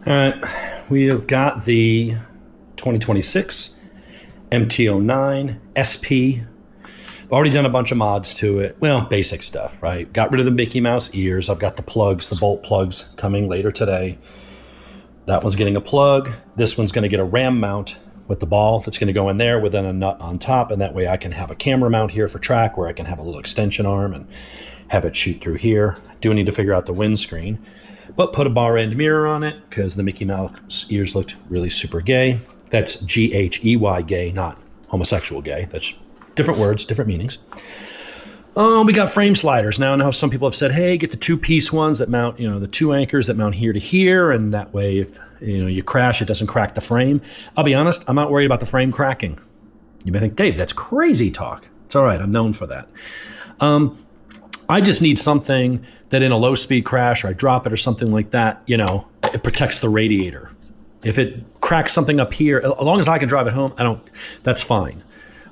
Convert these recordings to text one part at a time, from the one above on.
All right, we have got the 2026 MT-09 SP. I've already done a bunch of mods to it. Well, basic stuff, right? Got rid of the Mickey Mouse ears. I've got the plugs, the bolt plugs coming later today. That one's getting a plug. This one's going to get a ram mount with the ball that's going to go in there with then a nut on top, and that way I can have a camera mount here for track where I can have a little extension arm and have it shoot through here. I do need to figure out the windscreen, but put a bar end mirror on it because the Mickey Mouse ears looked really super gay. That's G-H-E-Y gay, not homosexual gay. That's different words, different meanings. We got frame sliders. Now I know some people have said, hey, get the two-piece ones that mount, the two anchors that mount here to here, and that way if you crash, it doesn't crack the frame. I'll be honest, I'm not worried about the frame cracking. You may think, Dave, that's crazy talk. It's all right, I'm known for that. I just need something that in a low-speed crash, or I drop it or something like that, it protects the radiator. If it cracks something up here, as long as I can drive it home, that's fine.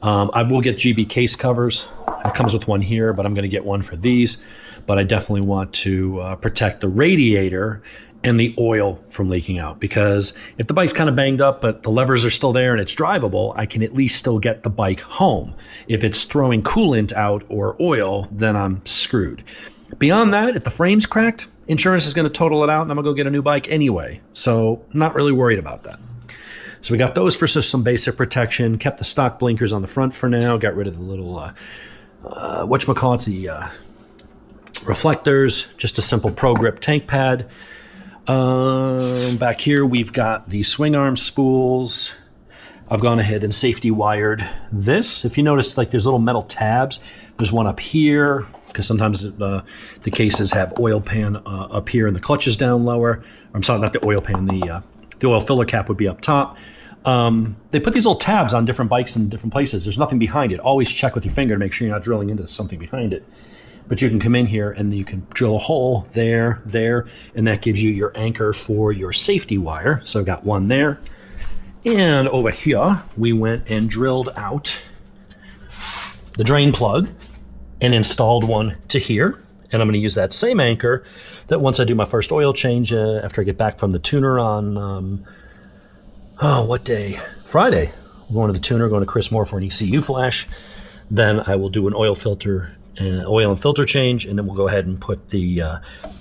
I will get GB case covers. It comes with one here, but I'm going to get one for these. But I definitely want to protect the radiator and the oil from leaking out, because if the bike's kind of banged up, but the levers are still there and it's drivable, I can at least still get the bike home. If it's throwing coolant out or oil, then I'm screwed. Beyond that, if the frame's cracked, insurance is going to total it out and I'm going to go get a new bike anyway. So not really worried about that. So we got those for some basic protection, kept the stock blinkers on the front for now, got rid of the little, the reflectors, just a simple Pro Grip tank pad. Back here, we've got the swing arm spools. I've gone ahead and safety wired this. If you notice, there's little metal tabs. There's one up here, because sometimes the cases have oil pan up here and the clutch is down lower. I'm sorry, not the oil pan, the oil filler cap would be up top. They put these little tabs on different bikes in different places. There's nothing behind it. Always check with your finger to make sure you're not drilling into something behind it. But you can come in here and you can drill a hole there, and that gives you your anchor for your safety wire. So I've got one there. And over here, we went and drilled out the drain plug and installed one to here. And I'm going to use that same anchor that once I do my first oil change after I get back from the tuner on, what day? Friday. I'm going to the tuner, going to Chris Moore for an ECU flash. Then I will do an oil and filter change, and then we'll go ahead and put the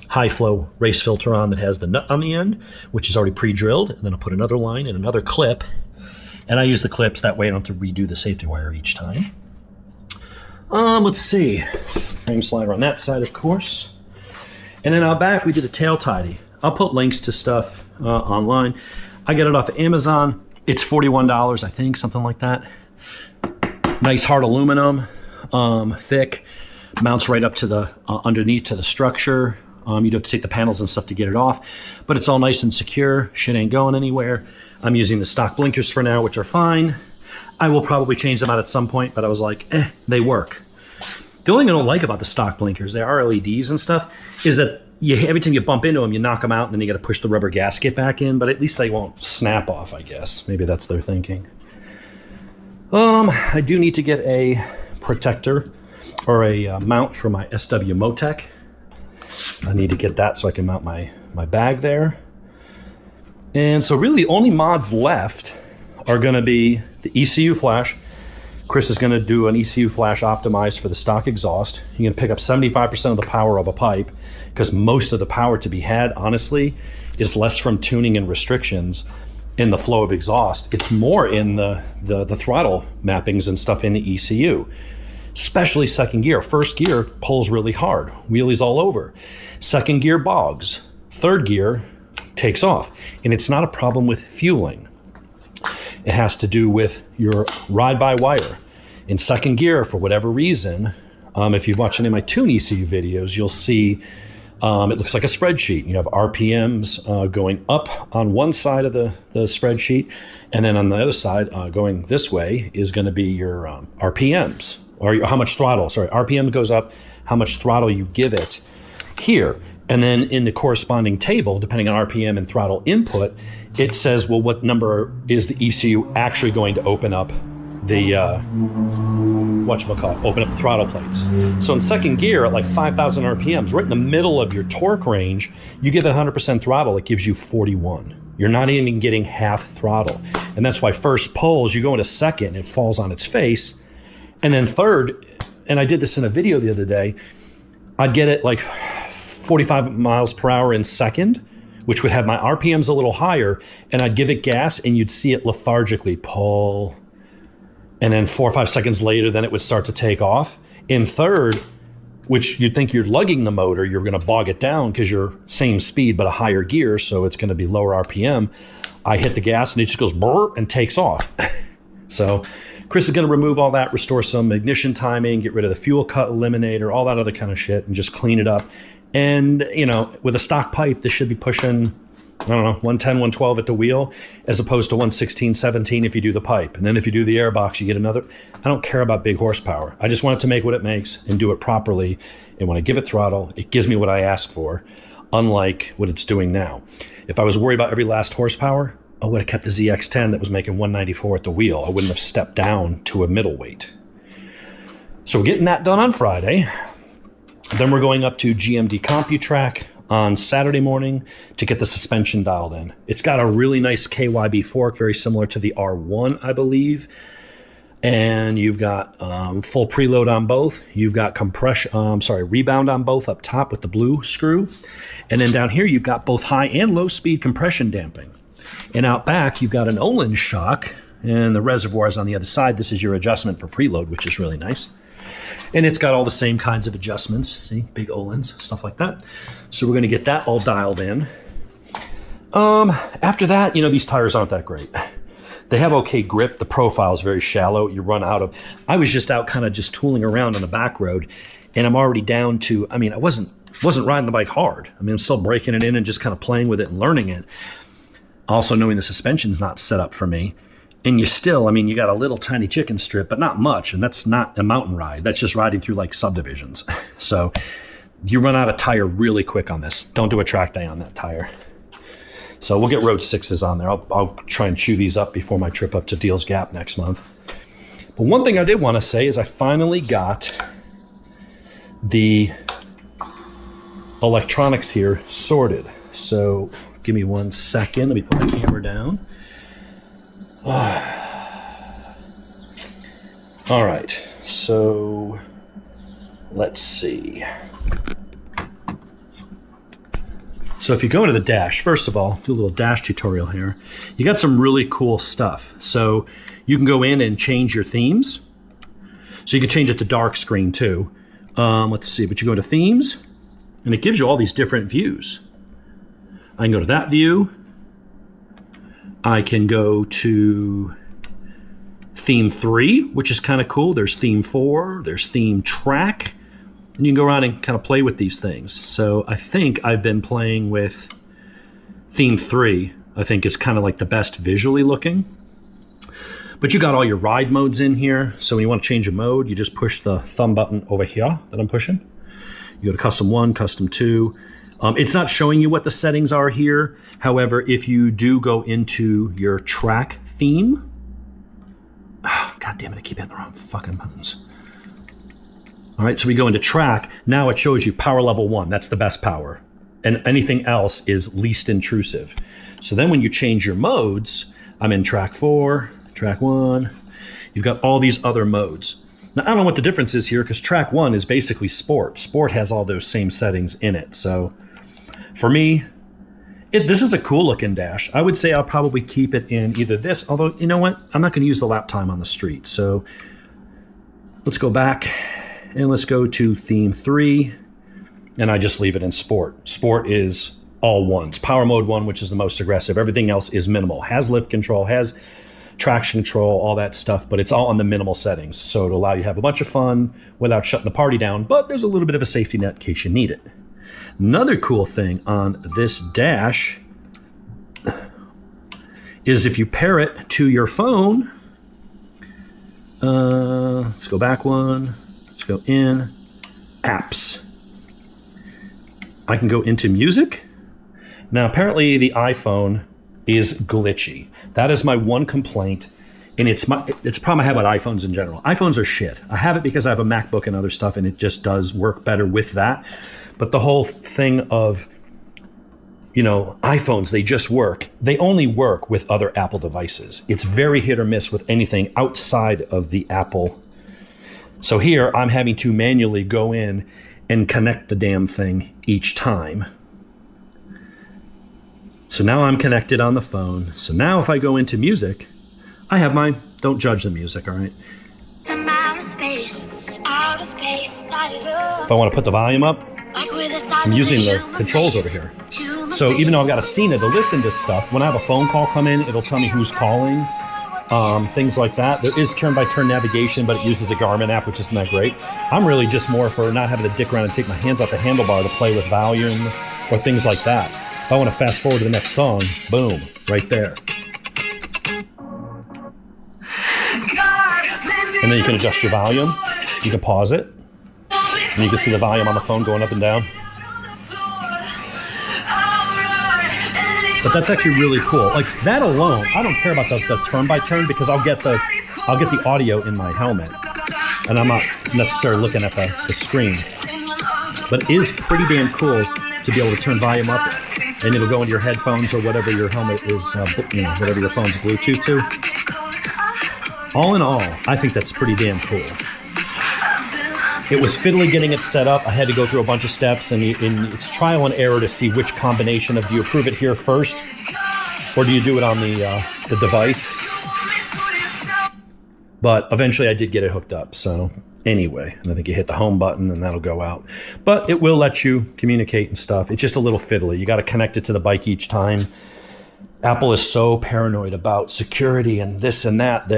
high flow race filter on that has the nut on the end, which is already pre-drilled. And then I'll put another line and another clip. And I use the clips, that way I don't have to redo the safety wire each time. Let's see. Frame slider on that side, of course. And then out back, we did a tail tidy. I'll put links to stuff online. I get it off of Amazon. It's $41, I think, something like that. Nice hard aluminum, thick. Mounts right up to the underneath to the structure. You'd have to take the panels and stuff to get it off, but it's all nice and secure. Shit ain't going anywhere. I'm using the stock blinkers for now, which are fine. I will probably change them out at some point, but I was like, they work. The only thing I don't like about the stock blinkers, they are LEDs and stuff, is that every time you bump into them, you knock them out, and then you got to push the rubber gasket back in, but at least they won't snap off, I guess. Maybe that's their thinking. I do need to get a protector or a mount for my SW Motec. I need to get that so I can mount my bag there. And so really the only mods left are going to be the ECU flash. Chris is going to do an ECU flash optimized for the stock exhaust. You're going to pick up 75% of the power of a pipe, because most of the power to be had, honestly, is less from tuning and restrictions in the flow of exhaust. It's more in the throttle mappings and stuff in the ECU, especially second gear. First gear pulls really hard, wheelies all over. Second gear bogs. Third gear takes off. And it's not a problem with fueling. It has to do with your ride-by-wire. In second gear, for whatever reason, if you've watched any of my Tune ECU videos, you'll see it looks like a spreadsheet. You have RPMs going up on one side of the spreadsheet, and then on the other side, going this way, is going to be your RPMs, or how much throttle. Sorry, RPM goes up, how much throttle you give it here. And then in the corresponding table, depending on RPM and throttle input, it says, well, what number is the ECU actually going to open up the whatchamacallit, open up the throttle plates. So in second gear at like 5,000 RPMs, right in the middle of your torque range, you give it 100% throttle, it gives you 41. You're not even getting half throttle. And that's why first pulls, you go into second, it falls on its face. And then third, and I did this in a video the other day, I'd get it like 45 miles per hour in second, which would have my RPMs a little higher, and I'd give it gas and you'd see it lethargically pull. And then 4 or 5 seconds later, then it would start to take off. In third, which you'd think you're lugging the motor, you're going to bog it down because you're same speed but a higher gear, so it's going to be lower RPM. I hit the gas and it just goes brr and takes off. So Chris is going to remove all that, restore some ignition timing, get rid of the fuel cut eliminator, all that other kind of shit, and just clean it up. And, you know, with a stock pipe, this should be pushing, I don't know, 110, 112 at the wheel, as opposed to 116, 17 if you do the pipe. And then if you do the airbox, you get another. I don't care about big horsepower. I just want it to make what it makes and do it properly. And when I give it throttle, it gives me what I ask for, unlike what it's doing now. If I was worried about every last horsepower, I would have kept the ZX-10 that was making 194 at the wheel. I wouldn't have stepped down to a middleweight. So we're getting that done on Friday. Then we're going up to GMD CompuTrack on Saturday morning to get the suspension dialed in. It's got a really nice KYB fork, very similar to the R1, I believe. And you've got full preload on both. You've got rebound on both up top with the blue screw. And then down here, you've got both high and low speed compression damping. And out back, you've got an Olin shock, and the reservoir is on the other side. This is your adjustment for preload, which is really nice. And it's got all the same kinds of adjustments, see, big Olins, stuff like that. So we're going to get that all dialed in. After that, you know, these tires aren't that great. They have okay grip. The profile is very shallow. You run out of, I was just out kind of just tooling around on the back road, and I'm already down to, I mean, I wasn't riding the bike hard. I mean, I'm still breaking it in and just kind of playing with it and learning it. Also knowing the suspension's not set up for me. And you still, I mean, you got a little tiny chicken strip, but not much. And that's not a mountain ride. That's just riding through like subdivisions. So you run out of tire really quick on this. Don't do a track day on that tire. So we'll get Road 6s on there. I'll try and chew these up before my trip up to Deals Gap next month. But one thing I did want to say is I finally got the electronics here sorted. So give me 1 second. Let me put my camera down. All right, so let's see. So if you go into the dash, first of all, do a little dash tutorial here. You got some really cool stuff. So you can go in and change your themes. So you can change it to dark screen too. Let's see, but you go to themes and it gives you all these different views. I can go to that view. I can go to theme 3, which is kind of cool. There's theme 4, there's theme track, and you can go around and kind of play with these things. So I think I've been playing with theme 3. I think is kind of like the best visually looking. But you got all your ride modes in here. So when you want to change a mode, you just push the thumb button over here that I'm pushing. You go to custom 1, custom 2. It's not showing you what the settings are here. However, if you do go into your track theme, God damn it, I keep hitting the wrong fucking buttons. All right, so we go into track. Now it shows you power level 1. That's the best power. And anything else is least intrusive. So then when you change your modes, I'm in track 4, track 1. You've got all these other modes. Now, I don't know what the difference is here because track 1 is basically sport. Sport has all those same settings in it. So for me, this is a cool looking dash. I would say I'll probably keep it in either this, although you know what? I'm not going to use the lap time on the street. So let's go back and let's go to theme 3 and I just leave it in sport. Sport is all ones. Power mode 1, which is the most aggressive. Everything else is minimal. Has lift control, has traction control, all that stuff, but it's all on the minimal settings. So to allow you to have a bunch of fun without shutting the party down, but there's a little bit of a safety net in case you need it. Another cool thing on this dash is if you pair it to your phone, let's go back one, let's go in, apps. I can go into music. Now apparently the iPhone is glitchy. That is my one complaint. And it's a problem I have with iPhones in general. iPhones are shit. I have it because I have a MacBook and other stuff, and it just does work better with that. But the whole thing of, you know, iPhones, they just work. They only work with other Apple devices. It's very hit or miss with anything outside of the Apple. So here I'm having to manually go in and connect the damn thing each time. So now I'm connected on the phone. So now if I go into music, I have mine. Don't judge the music, all right? If I want to put the volume up, I'm using the controls over here. So even though I've got a Cena to listen to stuff, when I have a phone call come in, it'll tell me who's calling, things like that. There is turn-by-turn navigation, but it uses a Garmin app, which isn't that great. I'm really just more for not having to dick around and take my hands off the handlebar to play with volume or things like that. If I want to fast forward to the next song, boom, right there. And then you can adjust your volume. You can pause it. And you can see the volume on the phone going up and down. But that's actually really cool. Like that alone, I don't care about the turn by turn because I'll get the audio in my helmet. And I'm not necessarily looking at the screen. But it is pretty damn cool to be able to turn volume up and it'll go into your headphones or whatever your helmet is, whatever your phone's Bluetooth to. All in all, I think that's pretty damn cool. It was fiddly getting it set up. I had to go through a bunch of steps, and it's trial and error to see which combination of do you approve it here first, or do you do it on the device. But eventually I did get it hooked up, so anyway, and I think you hit the home button and that'll go out. But it will let you communicate and stuff. It's just a little fiddly. You got to connect it to the bike each time. Apple is so paranoid about security and this and that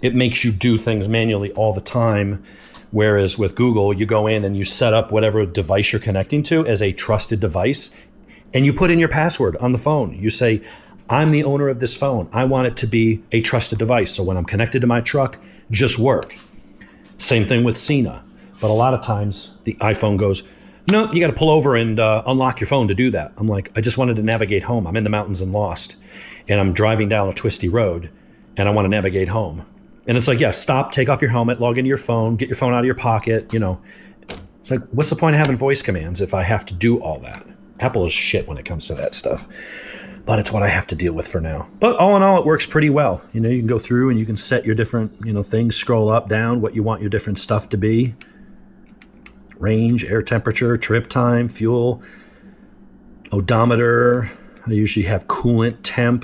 it makes you do things manually all the time. Whereas with Google, you go in and you set up whatever device you're connecting to as a trusted device, and you put in your password on the phone. You say, I'm the owner of this phone. I want it to be a trusted device. So when I'm connected to my truck, just work. Same thing with Cena. But a lot of times the iPhone goes, no, you got to pull over and unlock your phone to do that. I'm like, I just wanted to navigate home. I'm in the mountains and lost. And I'm driving down a twisty road and I want to navigate home. And it's like, yeah, stop, take off your helmet, log into your phone, get your phone out of your pocket, you know. It's like, what's the point of having voice commands if I have to do all that? Apple is shit when it comes to that stuff. But it's what I have to deal with for now. But all in all, it works pretty well. You know, you can go through and you can set your different, things, scroll up, down, what you want your different stuff to be. Range, air temperature, trip time, fuel, odometer. I usually have coolant, temp.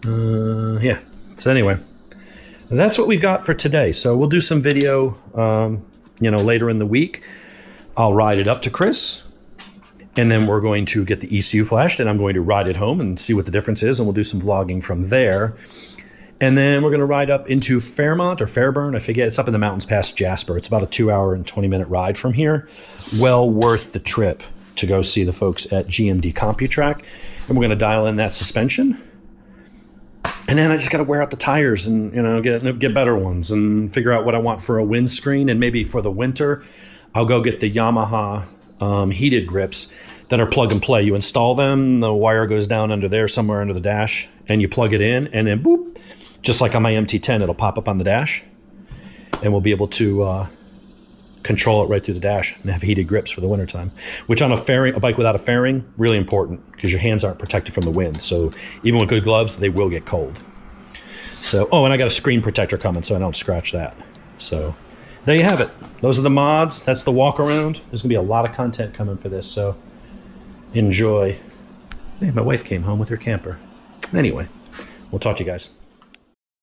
Yeah. So anyway, that's what we've got for today. So we'll do some video, later in the week. I'll ride it up to Chris, and then we're going to get the ECU flashed, and I'm going to ride it home and see what the difference is, and we'll do some vlogging from there. And then we're going to ride up into Fairmont or Fairburn. I forget. It's up in the mountains past Jasper. It's about a 2-hour and 20-minute ride from here. Well worth the trip to go see the folks at GMD CompuTrack. And we're going to dial in that suspension. And then I just got to wear out the tires and, get better ones and figure out what I want for a windscreen. And maybe for the winter, I'll go get the Yamaha heated grips that are plug and play. You install them, the wire goes down under there somewhere under the dash, and you plug it in, and then boop, just like on my MT-10, it'll pop up on the dash, and we'll be able to control it right through the dash and have heated grips for the wintertime, which on a bike without a fairing, really important because your hands aren't protected from the wind. So even with good gloves, they will get cold. So, and I got a screen protector coming so I don't scratch that. So there you have it. Those are the mods. That's the walk around. There's gonna be a lot of content coming for this, so enjoy. Hey, my wife came home with her camper. Anyway, we'll talk to you guys.